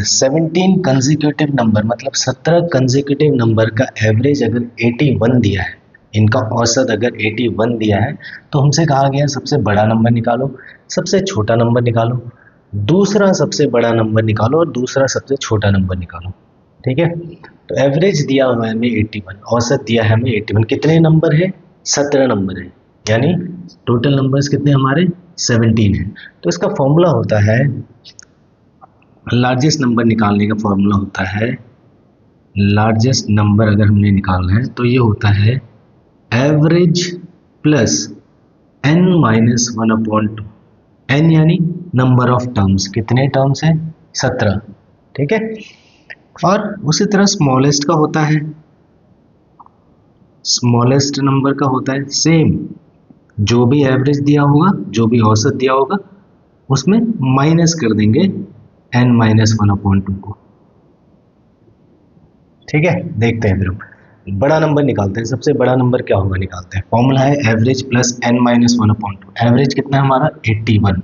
17 consecutive number मतलब 17 consecutive number का average अगर 81 दिया है, इनका औसत अगर 81 दिया है, तो हमसे कहा गया सबसे बड़ा नंबर निकालो, सबसे छोटा नंबर निकालो, दूसरा सबसे बड़ा नंबर निकालो और दूसरा सबसे छोटा नंबर निकालो। ठीक है, तो एवरेज दिया हुआ है हमें 81, औसत दिया है हमें 81। कितने नंबर है? 17 नंबर है, यानी टोटल नंबर्स कितने हमारे 17 है। तो इसका फॉर्मूला होता है, लार्जेस्ट नंबर निकालने का फॉर्मूला होता है, लार्जेस्ट नंबर अगर हमने निकालना है तो ये होता है average plus n minus 1/2। n यानी नंबर ऑफ टर्म्स, कितने टर्म्स हैं? 17। ठीक है, और उसी तरह स्मॉलेस्ट का होता है, स्मॉलेस्ट नंबर का होता है सेम, जो भी एवरेज दिया होगा, जो भी औसत दिया होगा, उसमें माइनस कर देंगे n माइनस 1/2 को। ठीक है, देखते हैं फिर हम बड़ा नंबर निकालते हैं। सबसे बड़ा नंबर क्या होगा निकालते हैं। फॉर्मूला है average plus n minus 1/2। Average कितना है हमारा? 81।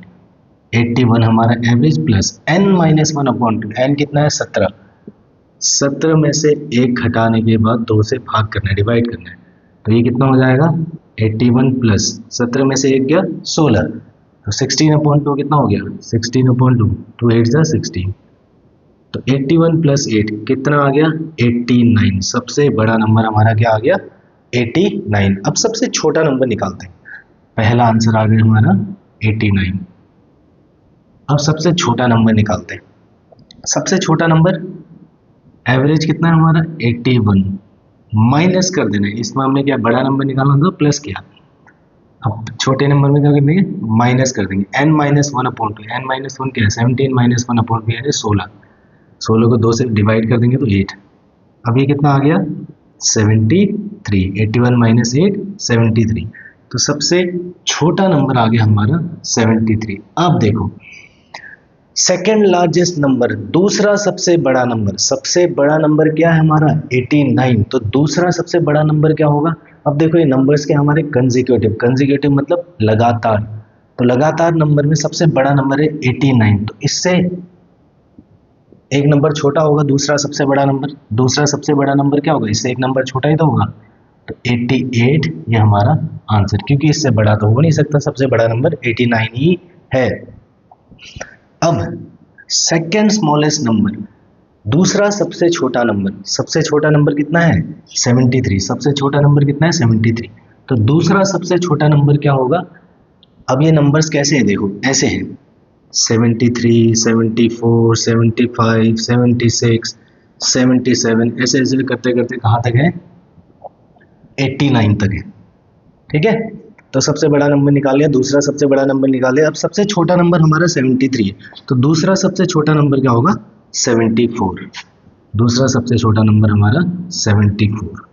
81 हमारा average plus n minus 1/2। n कितना है? 17। 17 में से 1 घटाने के बाद 2 से भाग करना है, डिवाइड करना है, तो ये कितना हो जाएगा? 81 प्लस 17 में से 1 गया 16, तो 16/2 कितना हो गया? 16/2, 2 8 जा 16, तो 81 प्लस 8 कितना आ गया? 89। सबसे बड़ा नंबर हमारा क्या आ गया? 89। अब सबसे छोटा नंबर निकालते हैं। पहला आंसर आ गया हमारा 89। अब सबसे छोटा नंबर निकालते हैं। सबसे छोटा नंबर एवरेज कितना है हमारा? 81, माइनस कर देना है। इसमें हमने क्या बड़ा नंबर निकालना था, प्लस किया। अब छोटे नंबर में क्या कर देंगे? माइनस कर देंगे। n माइनस 1/2, n माइनस 1 क्या है? 17 माइनस 1/2 यानी 16। 16 को 2 से डिवाइड कर देंगे तो 8। अब ये कितना आ गया? 73। 81 माइनस 8 73। तो सबसे छोटा नंबर आ गया हमारा 73। अब देखो सेकेंड लार्जेस्ट नंबर, दूसरा सबसे बड़ा नंबर, सबसे बड़ा नंबर क्या है हमारा? 89। तो दूसरा सबसे बड़ा नंबर क्या होगा? अब देखो ये नंबर्स के हमारे कंसेक्यूटिव, कंसेक्यूटिव मतलब लगातार, तो लगातार नंबर में सबसे बड़ा नंबर है 89। तो इससे एक नंबर छोटा होगा दूसरा सबसे बड़ा नंबर, दूसरा सबसे बड़ा नंबर क्या होगा? इससे एक नंबर छोटा ही तो होगा, तो 88 ये हमारा आंसर, क्योंकि इससे बड़ा तो हो नहीं सकता, सबसे बड़ा नंबर 89 ही है। अब सेकेंड स्मॉलेस्ट नंबर, दूसरा सबसे छोटा नंबर, सबसे छोटा नंबर कितना है? 73। सबसे छोटा नंबर कितना है? 73। तो दूसरा सबसे छोटा नंबर क्या होगा? अब ये नंबर्स कैसे हैं देखो, ऐसे हैं 73, 74, 75, 76, 77, ऐसे ऐसे करते करते कहाँ तक है? 89 तक है। ठीक है, तो सबसे बड़ा नंबर निकाल लिया, दूसरा सबसे बड़ा नंबर निकाल लिया। अब सबसे छोटा नंबर हमारा 73 है, तो दूसरा सबसे छोटा नंबर क्या होगा? 74। दूसरा सबसे छोटा नंबर हमारा 74।